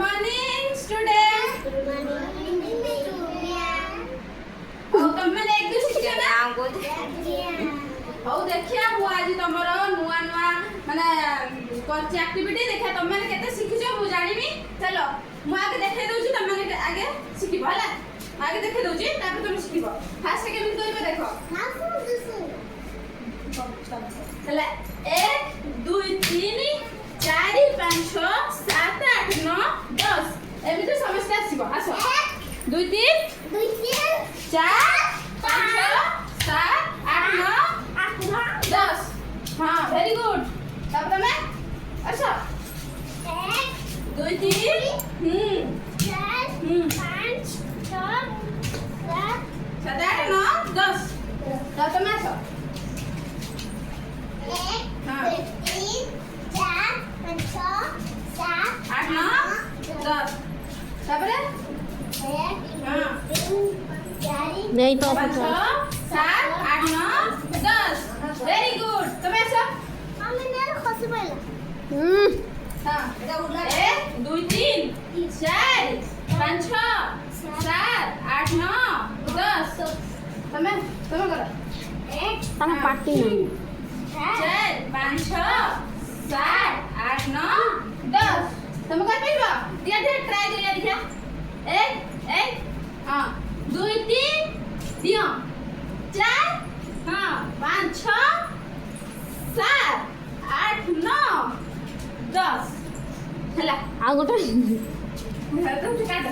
Morning student. तुम मैंने एक दिन शिक्षा ना हौ देखिया मु आज तमर नुआ नुआ माने कोची एक्टिविटी देखिया तुम मैंने केते शिखिछो मु जानिबी। चलो मु आगे देखाइ दउची तुम मैंने आगे शिखिबो हला। आगे देखाइ दउची तापर तुम शिखिबो। फास्ट केमिति करबे देखो। चला 1 2 3 4 5 6 7 8 9 10 एमिति समस्त आसीबो। आसो 2 3 4 5 6 7 8 9 10। हाँ वेरी गुड। तापर मैं अच्छा 1 2 3 4 5 6 7 8 9 10। तापर मैं आसो 1 2 3 4 5 6 7 8 9 10। तापर नहीं तो 5 6 7 8 9 10। Very good. तुम ऐसा हाँ 1 2 3 4 5 6 7 8 9 10। तुम्हें करो 1 पार्टी 4 5 6 7 8 9 10। तुम कर पाइबा दिया दिया ट्राई करिया दिखा 1 हाँ 2 3 दियो 4 हाँ 5 6 7 8 9 10 ହେଲା आ गोटे काट